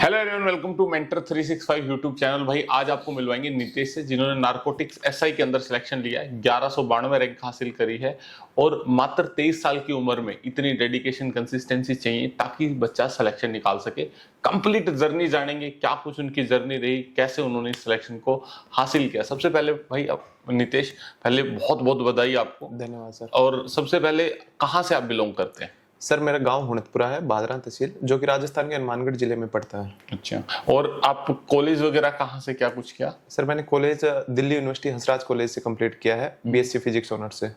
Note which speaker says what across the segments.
Speaker 1: Hello everyone, welcome to mentor 365 YouTube channel. भाई आज आपको मिलवाएंगे नितेश से, जिन्होंने नारकोटिक्स एसआई के अंदर सिलेक्शन लिया है, 1192 रैंक हासिल करी है और मात्र 23 साल की उम्र में इतनी डेडिकेशन कंसिस्टेंसी चाहिए ताकि बच्चा सिलेक्शन निकाल सके। कंप्लीट जर्नी जानेंगे, क्या कुछ उनकी जर्नी रही, कैसे उन्होंने इस सिलेक्शन को हासिल किया। सबसे पहले भाई अब नितेश, पहले बहुत बहुत बधाई आपको।
Speaker 2: धन्यवाद सर।
Speaker 1: और सबसे पहले कहाँ से आप बिलोंग करते हैं?
Speaker 2: सर मेरा गांव हुणतपुरा है, बादरा तहसील, जो कि राजस्थान के हनुमानगढ़ जिले में पड़ता है।
Speaker 1: अच्छा, और आप कॉलेज वगैरह कहाँ से क्या कुछ किया?
Speaker 2: सर मैंने college Delhi university Hansraj college से कंप्लीट किया है, बीएससी फिजिक्स ऑनर से।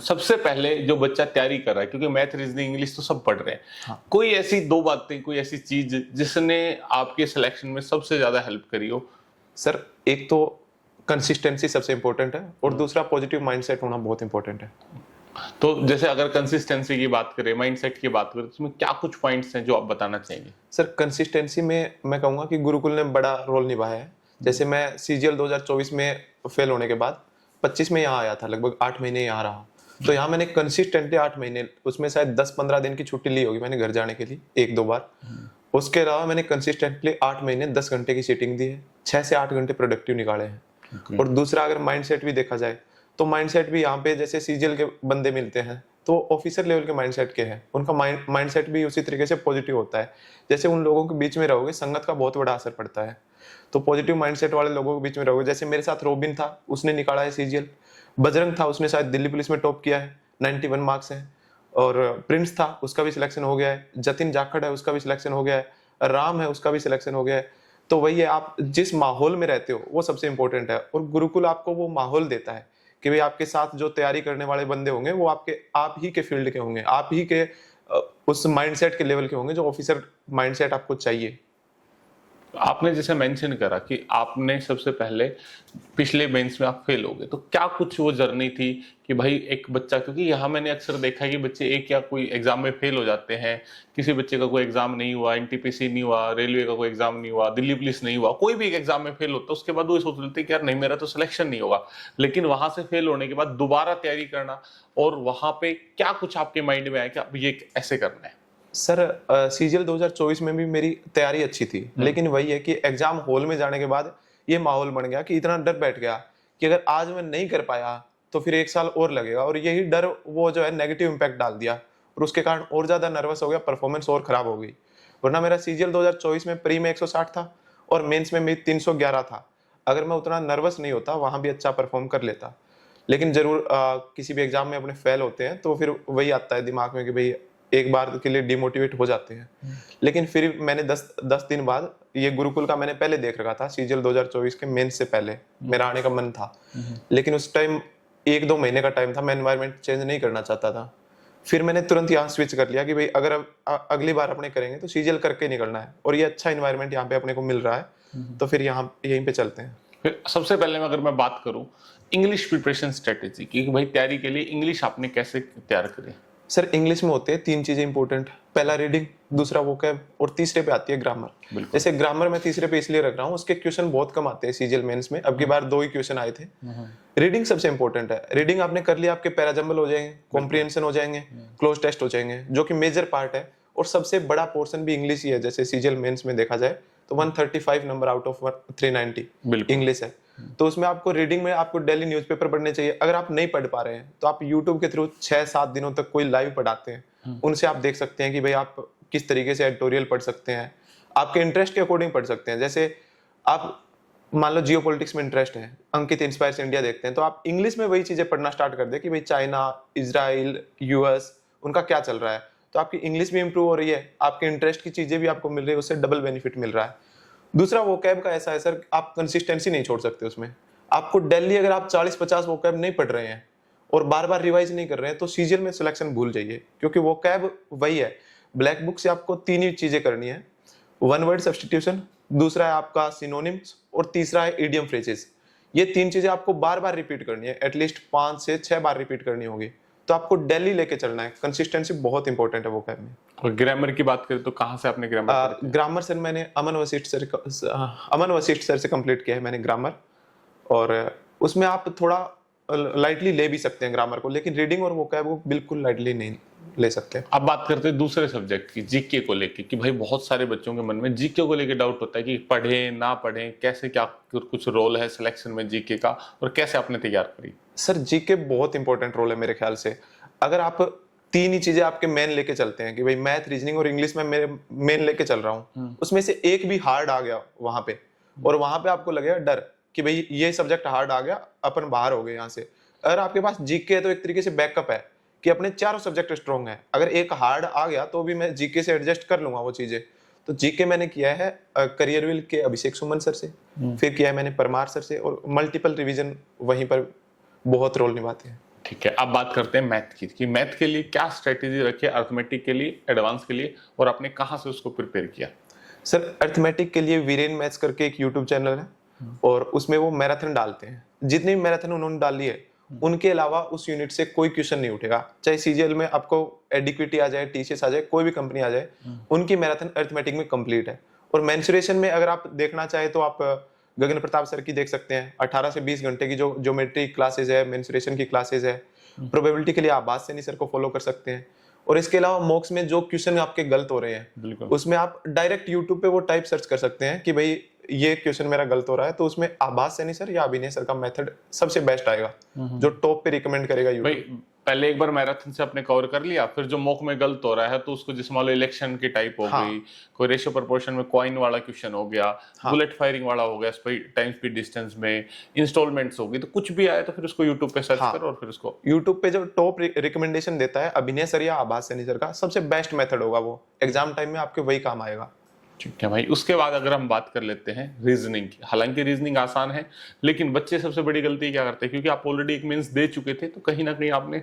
Speaker 1: सबसे पहले जो बच्चा तैयारी कर रहा है, क्योंकि मैथ, रीजनिंग, इंग्लिश तो सब पढ़ रहे हैं,
Speaker 2: हाँ।
Speaker 1: कोई ऐसी दो बातें, कोई ऐसी चीज जिसने आपके सिलेक्शन में सबसे ज्यादा हेल्प करी हो?
Speaker 2: सर एक तो कंसिस्टेंसी सबसे इम्पोर्टेंट है और दूसरा पॉजिटिव माइंडसेट होना बहुत इंपॉर्टेंट है।
Speaker 1: तो जैसे अगर कंसिस्टेंसी की बात करें, माइंडसेट की बात करें, तो उसमें क्या कुछ पॉइंट्स हैं जो आप बताना चाहेंगे?
Speaker 2: सर कंसिस्टेंसी में मैं कहूँगा कि गुरुकुल ने बड़ा रोल निभाया है। जैसे मैं सीजीएल 2024 में फेल होने के बाद 25 में यहाँ आया था, लगभग 8 महीने यहाँ रहा। तो यहाँ मैंने कंसिस्टेंटली 8 महीने, उसमें शायद 10-15 दिन की छुट्टी ली होगी मैंने घर जाने के लिए 1-2 बार। उसके अलावा मैंने कंसिस्टेंटली 8 महीने 10 घंटे की सीटिंग दी है, 6 से 8 घंटे प्रोडक्टिव निकाले हैं। और दूसरा अगर माइंडसेट भी देखा जाए तो माइंडसेट भी यहाँ पे जैसे सीजीएल के बंदे मिलते हैं तो ऑफिसर लेवल के माइंडसेट के हैं, उनका माइंडसेट भी उसी तरीके से पॉजिटिव होता है। जैसे उन लोगों के बीच में रहोगे, संगत का बहुत बड़ा असर पड़ता है। तो पॉजिटिव माइंडसेट वाले लोगों के बीच में रहोगे, जैसे मेरे साथ रोबिन था, उसने निकाला है सीजीएल। बजरंग था, उसने शायद दिल्ली पुलिस में टॉप किया है, 91 मार्क्स है। और प्रिंस था, उसका भी सिलेक्शन हो गया है। जतिन जाखड़ है, उसका भी सिलेक्शन हो गया है। राम है, उसका भी सिलेक्शन हो गया है। तो वही है, आप जिस माहौल में रहते हो वो सबसे इंपॉर्टेंट है। और गुरुकुल आपको वो माहौल देता है कि भाई आपके साथ जो तैयारी करने वाले बंदे होंगे वो आप ही के फील्ड के होंगे, आप ही के उस माइंडसेट के लेवल के होंगे जो ऑफिसर माइंडसेट आपको चाहिए।
Speaker 1: आपने जैसे मेंशन करा कि आपने सबसे पहले पिछले बेंच में आप फेल हो गए, तो क्या कुछ वो जर्नी थी कि भाई एक बच्चा, क्योंकि यहाँ मैंने अक्सर देखा है कि बच्चे एक या कोई एग्जाम में फेल हो जाते हैं, किसी बच्चे का कोई एग्जाम नहीं हुआ, एनटीपीसी नहीं हुआ, रेलवे का कोई एग्जाम नहीं हुआ, दिल्ली पुलिस नहीं हुआ, कोई भी एक एग्जाम में फेल होता है, उसके बाद वो सोच लेते हैं कि यार नहीं, मेरा तो सिलेक्शन नहीं होगा। लेकिन वहां से फेल होने के बाद दोबारा तैयारी करना, और वहां पे क्या कुछ आपके माइंड में आया कि आप ये ऐसे करना है?
Speaker 2: सर सीजीएल 2024 में भी मेरी तैयारी अच्छी थी, लेकिन वही है कि एग्जाम हॉल में जाने के बाद ये माहौल बन गया कि इतना डर बैठ गया कि अगर आज मैं नहीं कर पाया तो फिर 1 साल और लगेगा। और यही डर वो जो है नेगेटिव इम्पैक्ट डाल दिया और उसके कारण और ज्यादा नर्वस हो गया, परफॉर्मेंस और खराब हो गई। वरना मेरा सीजीएल 2024 में प्री में 160 था और मेंस में मेरी 311 था। अगर मैं उतना नर्वस नहीं होता वहां भी अच्छा परफॉर्म कर लेता। लेकिन जरूर किसी भी एग्जाम में अपने फेल होते हैं तो फिर वही आता है दिमाग में कि भाई एक बार के लिए डिमोटिवेट हो जाते हैं। लेकिन फिर मैंने 10 दिन बाद ये गुरुकुल का मैंने पहले देख रखा था, सीजीएल 2024 के मेंस से पहले मेरा आने का मन था। लेकिन उस टाइम 1-2 महीने का टाइम था, मैं एनवायरनमेंट चेंज नहीं करना चाहता था। फिर मैंने तुरंत यहाँ स्विच कर लिया कि भाई अगर अगली बार अपने करेंगे तो सीजीएल करके निकलना है और ये अच्छा एनवायरनमेंट यहाँ पे अपने को मिल रहा है, तो फिर यहाँ यहीं पे चलते हैं।
Speaker 1: फिर सबसे पहले अगर मैं बात करूं इंग्लिश प्रिपरेशन स्ट्रेटेजी की, भाई तैयारी के लिए इंग्लिश आपने कैसे तैयार करी?
Speaker 2: सर इंग्लिश में होते हैं 3 चीजें इंपॉर्टेंट, पहला रीडिंग, दूसरा वोकैब और तीसरे पे आती है ग्रामर। जैसे ग्रामर में तीसरे पे इसलिए रख रहा हूँ, उसके क्वेश्चन बहुत कम आते हैं सीजीएल मेंस में, अब की बार 2 ही क्वेश्चन आए थे। रीडिंग सबसे इंपॉर्टेंट है। रीडिंग आपने कर लिया, आपके पैराजम्बल हो जाएंगे, कॉम्प्रिहेंशन हो जाएंगे, क्लोज टेस्ट हो जाएंगे, जो कि मेजर पार्ट है। और सबसे बड़ा पोर्शन भी इंग्लिश ही है। जैसे सीजीएल मेंस में देखा जाए तो 135 नंबर आउट ऑफ 390 इंग्लिश है। तो उसमें आपको रीडिंग में आपको डेली न्यूज़पेपर पढ़ने चाहिए। अगर आप नहीं पढ़ पा रहे हैं तो आप यूट्यूब के थ्रू 6-7 दिनों तक कोई लाइव पढ़ाते हैं, उनसे आप देख सकते हैं कि भाई आप किस तरीके से एडिटोरियल पढ़ सकते हैं, आपके इंटरेस्ट के अकॉर्डिंग पढ़ सकते हैं। जैसे आप मान लो जियो पॉलिटिक्स में इंटरेस्ट है, अंकित इंस्पायर्स इंडिया देखते हैं, तो आप इंग्लिश में वही चीजें पढ़ना स्टार्ट कर दे कि भाई चाइना, इजराइल, यूएस, उनका क्या चल रहा है। तो आपकी इंग्लिश भी इंप्रूव हो रही है, आपके इंटरेस्ट की चीजें भी आपको मिल रही है, उससे डबल बेनिफिट मिल रहा है। दूसरा वोकैब का ऐसा है सर, आप कंसिस्टेंसी नहीं छोड़ सकते उसमें। आपको डेली अगर आप 40-50 वोकैब नहीं पढ़ रहे हैं और बार बार रिवाइज नहीं कर रहे हैं तो सीजीएल में सिलेक्शन भूल जाइए, क्योंकि वोकैब वही है। ब्लैक बुक से आपको 3 ही चीजें करनी है, वन वर्ड सब्स्टिट्यूशन, दूसरा है आपका सिनोनिम्स और तीसरा है इडियम फ्रेजेस। ये 3 चीजें आपको बार बार रिपीट करनी है, एटलीस्ट 5 से 6 बार रिपीट करनी होगी। तो आपको डेली लेके चलना है। कंसिस्टेंसी बहुत इंपॉर्टेंट है वोकैब में।
Speaker 1: और ग्रामर की बात करें तो कहाँ से आपने ग्रामर?
Speaker 2: ग्रामर सर मैंने अमन वशिष्ठ सर से कंप्लीट किया है मैंने ग्रामर। और उसमें आप थोड़ा लाइटली ले भी सकते हैं ग्रामर को, लेकिन रीडिंग और वोकैब को बिल्कुल लाइटली नहीं ले सकते।
Speaker 1: अब बात करते हैं दूसरे सब्जेक्ट की, जीके को लेके, कि भाई बहुत सारे बच्चों के मन में जीके को लेके डाउट होता है कि पढ़े ना पढ़े, कैसे, क्या कुछ रोल है सिलेक्शन में जीके का, और कैसे आपने तैयार करी?
Speaker 2: सर जीके बहुत इंपॉर्टेंट रोल है मेरे ख्याल से। अगर आप 3 ही चीजें आपके मेन लेके चलते हैं कि भाई मैथ, रीजनिंग और इंग्लिश में मेरे मेन लेके चल रहा हूँ, उसमें से एक भी हार्ड आ गया वहां पे, और वहां पे आपको लगेगा डर कि भाई ये सब्जेक्ट हार्ड आ गया, अपन बाहर हो गए यहाँ से। अगर आपके पास जीके है तो एक तरीके से बैकअप है कि अपने चारों सब्जेक्ट स्ट्रॉन्ग है, अगर एक हार्ड आ गया तो भी मैं जीके से एडजस्ट कर लूंगा वो चीजें। तो जीके मैंने किया है करियरविल के अभिषेक सुमन सर से, फिर किया है मैंने परमार सर से, और मल्टीपल रिवीजन वहीं पर बहुत रोल निभाते हैं।
Speaker 1: ठीक है, अब बात करते हैं मैथ की, कि मैथ के लिए क्या स्ट्रेटेजी रखी है, अर्थमेटिक के लिए, एडवांस के लिए, और आपने कहाँ से उसको प्रिपेयर किया?
Speaker 2: सर अर्थमेटिक के लिए वीरेन मैथ्स करके एक यूट्यूब चैनल है, और उसमें वो मैराथन डालते हैं। जितनी भी मैराथन उन्होंने डाली है, उनके अलावा उस यूनिट से कोई क्वेश्चन नहीं उठेगा, चाहे सीजीएल में आपको एडिक्विटी आ जाए, टीसीएस आ जाए, कोई भी कंपनी आ जाए, उनकी मैराथन अर्थमेटिक में कंप्लीट है। और मेंसुरेशन में अगर आप देखना चाहे तो आप गगन प्रताप सर की देख सकते हैं, 18 से 20 घंटे की जो ज्योमेट्री क्लासेस है, मेंसुरेशन की क्लासेस है। प्रोबेबिलिटी के लिए आप आभास सैनी सर को फॉलो कर सकते हैं। और इसके अलावा मॉक्स में जो क्वेश्चन आपके गलत हो रहे हैं, उसमें आप डायरेक्ट यूट्यूब पे वो टाइप सर्च कर सकते हैं कि भाई ये क्वेश्चन मेरा गलत हो रहा है, तो उसमें आभास सैनी सर या अभिनय सर का मेथड सबसे बेस्ट आएगा, जो टॉप पे रिकमेंड करेगा यूट्यूब।
Speaker 1: पहले एक बार मैराथन से आपने कवर कर लिया, फिर जो मॉक में गलत हो रहा है तो उसको, जिस मान लो इलेक्शन की टाइप हो गई, कोई रेशियो प्रोपोर्शन में कॉइन वाला क्वेश्चन हो गया, बुलेट फायरिंग वाला हो गया, टाइम स्पीड डिस्टेंस में इंस्टॉलमेंट्स होगी, तो कुछ भी आए तो फिर उसको यूट्यूब पे सर्च करो, और फिर उसको
Speaker 2: यूट्यूब पे जो टॉप रिकमेंडेशन देता है अभिनय सर या आभास सैनी सर का, सबसे बेस्ट मेथड होगा वो, एग्जाम टाइम में आपके वही काम आएगा।
Speaker 1: ठीक है भाई। उसके बाद अगर हम बात कर लेते हैं रीजनिंग की, हालांकि रीजनिंग आसान है, लेकिन बच्चे सबसे बड़ी गलती क्या करते हैं, क्योंकि आप ऑलरेडी एक मेंस दे चुके थे, तो कहीं ना कहीं आपने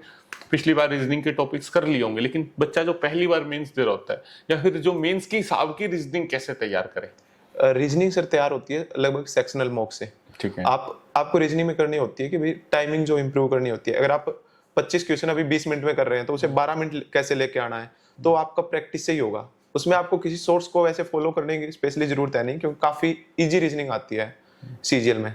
Speaker 1: पिछली बार रीजनिंग के टॉपिक्स कर लिए होंगे, लेकिन बच्चा जो पहली बार मेंस दे रहा होता है, या फिर जो मेंस के हिसाब की रीजनिंग कैसे तैयार करे?
Speaker 2: रीजनिंग सर तैयार होती है लगभग सेक्शनल मॉक से।
Speaker 1: ठीक है,
Speaker 2: आपको रीजनिंग में करनी होती है कि भाई टाइमिंग जो इंप्रूव करनी होती है। अगर आप 25 क्वेश्चन अभी 20 मिनट में कर रहे हैं, तो उसे 12 मिनट कैसे लेके आना है, तो आपका प्रैक्टिस से ही होगा। उसमें आपको किसी सोर्स को वैसे फॉलो करने की स्पेशली जरूरत है नहीं, क्योंकि काफी इजी रीजनिंग आती है सीजीएल में।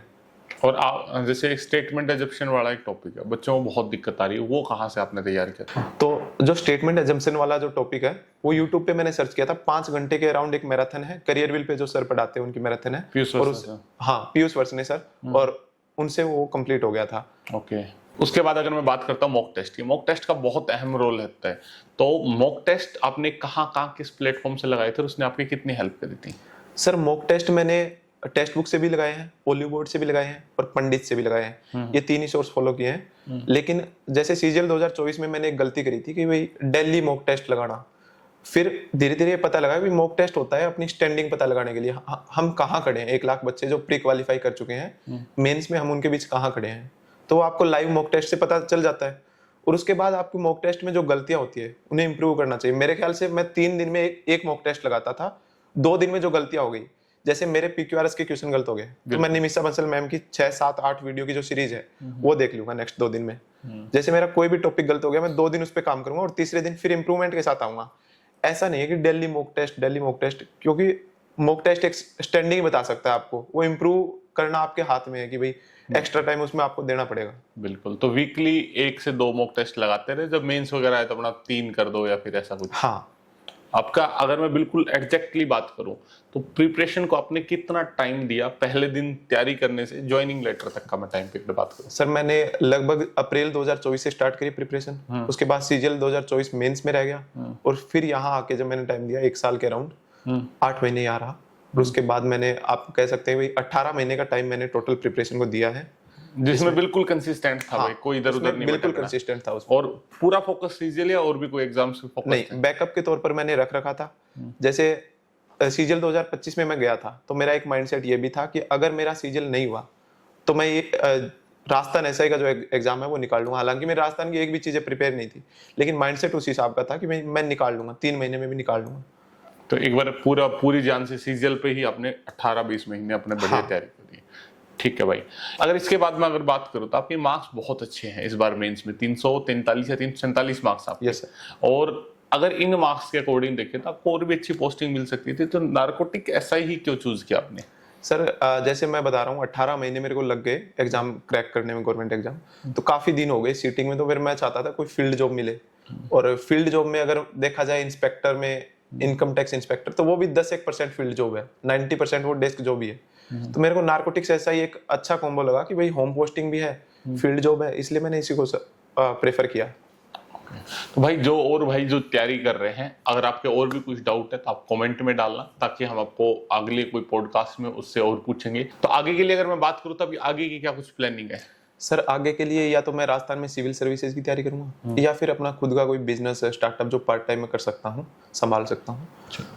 Speaker 1: और जैसे स्टेटमेंट एजम्पशन वाला एक टॉपिक है, बच्चों को बहुत दिक्कत आ रही है, वो कहाँ से आपने तैयार किया?
Speaker 2: तो जो स्टेटमेंट एजम्पशन वाला जो टॉपिक है, वो यूट्यूब पे मैंने सर्च किया था। 5 घंटे के अराउंड एक मैराथन है, करियरविल पे जो सर पढ़ाते हैं उनकी मैराथन है, पीयूष वर्सने सर, और उनसे वो कंप्लीट हो गया था।
Speaker 1: ओके। उसके बाद अगर मैं बात करता हूँ मॉक टेस्ट की, मॉक टेस्ट का बहुत अहम रोल रहता है, तो मॉक टेस्ट आपने कहाँ किस प्लेटफॉर्म से लगाए थे, और उसने आपकी कितनी हेल्प करी थी?
Speaker 2: सर मॉक टेस्ट मैंने टेक्स्ट बुक से भी लगाए हैं, ओलिव बोर्ड से भी लगाए हैं, और पंडित से भी लगाए हैं। ये 3 ही सोर्स फॉलो किए हैं। लेकिन जैसे सीजीएल 2024 में मैंने एक गलती करी थी कि भाई दिल्ली मॉक टेस्ट लगाना, फिर धीरे धीरे पता लगा कि मॉक टेस्ट होता है अपनी स्टैंडिंग पता लगाने के लिए, हम कहाँ खड़े हैं। 1 लाख बच्चे जो प्री क्वालिफाई कर चुके हैं मेंस में, हम उनके बीच कहाँ खड़े हैं, तो आपको लाइव मॉक टेस्ट से पता चल जाता है। और उसके बाद आपको मॉक टेस्ट में जो गलतियां होती है उन्हें इंप्रूव करना चाहिए। मेरे ख्याल से मैं 3 दिन में एक मॉक टेस्ट लगाता था, 2 दिन में जो गलतियां हो गई, जैसे मेरे पीक्यूआरएस के क्वेश्चन गलत हो गए, तो मैं निमिषा बंसल मैम की 6, 7, 8 वीडियो की जो सीरीज है वो देख लूंगा नेक्स्ट 2 दिन में। जैसे मेरा कोई भी टॉपिक गलत हो गया, मैं 2 दिन उस पर काम करूंगा, और तीसरे दिन फिर इंप्रूवमेंट के साथ आऊंगा। ऐसा नहीं है कि डेली मॉक टेस्ट, क्योंकि मॉक टेस्ट एक स्टैंडिंग बता सकता है आपको, वो इंप्रूव करना आपके हाथ में है कि भाई एक्स्ट्रा टाइम उसमें आपको देना पड़ेगा।
Speaker 1: बिल्कुल। तो वीकली 1 से 2 मॉक टेस्ट लगाते रहे, जब मेंस वगैरह आए तो अपना 3 कर दो, या फिर ऐसा कुछ?
Speaker 2: हाँ।
Speaker 1: आपका, अगर मैं बिल्कुल एग्जैक्टली बात करूं, तो प्रिपरेशन को आपने कितना टाइम दिया पहले दिन तैयारी करने से ज्वाइनिंग लेटर तक का मैं टाइम पे बात करूं?
Speaker 2: सर मैंने लगभग अप्रैल 2024 से स्टार्ट करी प्रिपरेशन। उसके बाद सीजीएल 2024 मेंस में रह गया, और फिर यहाँ आके जब मैंने टाइम दिया 1 साल के अराउंड, 8 महीने यहाँ रहा। और उसके बाद मैंने, आप कह सकते हैं भाई 18 महीने का टाइम मैंने टोटल प्रिपरेशन को दिया है,
Speaker 1: जिसमें बिल्कुल कंसिस्टेंट था। भाई कोई इधर उधर नहीं,
Speaker 2: बिल्कुल कंसिस्टेंट था उसमें।
Speaker 1: और पूरा फोकस सीजीएल या और भी कोई एग्जाम्स पे फोकस
Speaker 2: नहीं, बैकअप के तौर पर मैंने रखा था। जैसे सीजीएल 2025 में मैं गया था, तो मेरा एक माइंडसेट ये भी था कि अगर मेरा सीजीएल नहीं हुआ तो मैं ये राजस्थान एसआई का जो एग्जाम है वो निकाल लूंगा। हालांकि मेरे राजस्थान की एक भी चीजें प्रिपेयर नहीं थी, लेकिन माइंडसेट उस हिसाब का था कि मैं निकाल लूंगा, 3 महीने में भी निकाल लूंगा।
Speaker 1: तो एक बार पूरी जान से सीजीएल पे ही आपने 18-20 महीने अपने बढ़िया तैयारी करी। ठीक है भाई। अगर इसके बाद में अगर बात करूं, तो आपके मार्क्स बहुत अच्छे हैं इस बार मेंस में, 343 या 347 मार्क्स आपके।
Speaker 2: Yes sir.
Speaker 1: और अगर इन मार्क्स के अकॉर्डिंग देखें तो आपको और भी अच्छी पोस्टिंग मिल सकती थी, तो नारकोटिक एसआई ही क्यों चूज किया आपने?
Speaker 2: सर जैसे मैं बता रहा हूँ 18 महीने मेरे को लग गए एग्जाम क्रैक करने में, गवर्नमेंट एग्जाम। तो काफी दिन हो गए सीटिंग में, तो फिर मैं चाहता था कोई फील्ड जॉब मिले। और फील्ड जॉब में अगर देखा जाए इंस्पेक्टर में, इनकम टैक्स इंस्पेक्टर, तो वो भी 10-1% फील्ड जॉब है, 90% वो डेस्क जॉब ही है। तो मेरे को नारकोटिक्स ऐसा ही एक अच्छा कॉम्बो लगा कि भाई होम पोस्टिंग भी है, फील्ड जॉब है, इसलिए मैंने इसी को प्रेफर किया।
Speaker 1: तो भाई जो तैयारी कर रहे हैं, अगर आपके और भी कुछ डाउट है तो आप कमेंट में डालना, ताकि हम आपको अगले कोई पॉडकास्ट में उससे और पूछेंगे। तो आगे के लिए अगर मैं बात करूं तो अभी आगे की क्या कुछ प्लानिंग है?
Speaker 2: सर आगे के लिए या तो मैं राजस्थान में सिविल सर्विसेज की तैयारी करूंगा, या फिर अपना खुद का कोई बिजनेस स्टार्टअप जो पार्ट टाइम में कर सकता हूँ, संभाल सकता हूँ।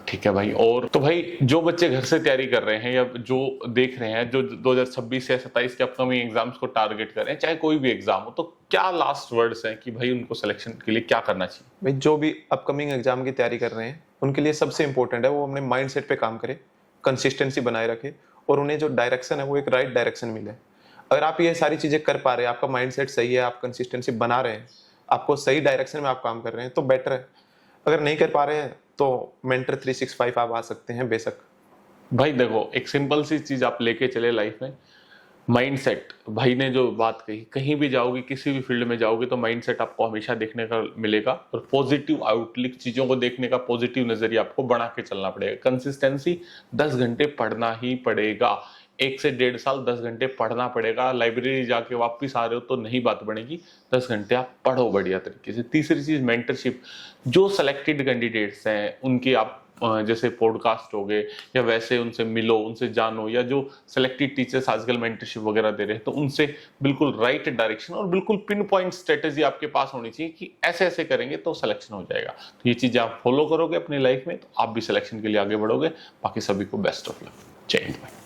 Speaker 1: ठीक है भाई। और तो भाई जो बच्चे घर से तैयारी कर रहे हैं या जो देख रहे हैं, जो 2026 या 27 के अपकमिंग एग्जाम्स को टारगेट कर रहे हैं, चाहे कोई भी एग्जाम हो, तो क्या लास्ट वर्ड्स हैं कि भाई उनको सिलेक्शन के लिए क्या करना चाहिए?
Speaker 2: भाई जो भी अपकमिंग एग्जाम की तैयारी कर रहे हैं उनके लिए सबसे इंपॉर्टेंट है वो अपने माइंड सेट पे काम करे, कंसिस्टेंसी बनाए रखे, और उन्हें जो डायरेक्शन है वो एक राइट डायरेक्शन मिले। अगर आप ये सारी चीजें कर पा रहे हैं, आपका माइंडसेट सही है, आप कंसिस्टेंसी बना रहे हैं, आपको सही डायरेक्शन में आप काम कर रहे हैं, तो बेटर है। अगर नहीं कर पा रहे हैं तो मेंटर 365 आप आ सकते हैं बेशक।
Speaker 1: भाई देखो, एक सिंपल सी चीज आप लेके चले लाइफ में, माइंडसेट। भाई ने जो बात कही, कहीं भी जाओगे, किसी भी फील्ड में जाओगे तो माइंडसेट आपको हमेशा देखने का मिलेगा, और पॉजिटिव आउटलुक, चीजों को देखने का पॉजिटिव नजरिया आपको बना के चलना पड़ेगा। कंसिस्टेंसी, 10 घंटे पढ़ना ही पड़ेगा, 1 से 1.5 साल 10 घंटे पढ़ना पड़ेगा। लाइब्रेरी जाके वापस आ रहे हो तो नहीं बात बनेगी, 10 घंटे आप पढ़ो बढ़िया तरीके से। तीसरी चीज मेंटरशिप, जो सिलेक्टेड कैंडिडेट्स हैं उनके आप जैसे पॉडकास्ट हो गए या वैसे उनसे मिलो, उनसे जानो, या जो सिलेक्टेड टीचर्स आजकल मेंटरशिप वगैरह दे रहे हैं, तो उनसे बिल्कुल राइट डायरेक्शन और बिल्कुल पिन पॉइंट स्ट्रेटेजी आपके पास होनी चाहिए कि ऐसे ऐसे करेंगे तो सिलेक्शन हो जाएगा। तो ये चीजें आप फॉलो करोगे अपनी लाइफ में तो आप भी सिलेक्शन के लिए आगे बढ़ोगे। बाकी सभी को बेस्ट ऑफ लक। जय हिंद भाई।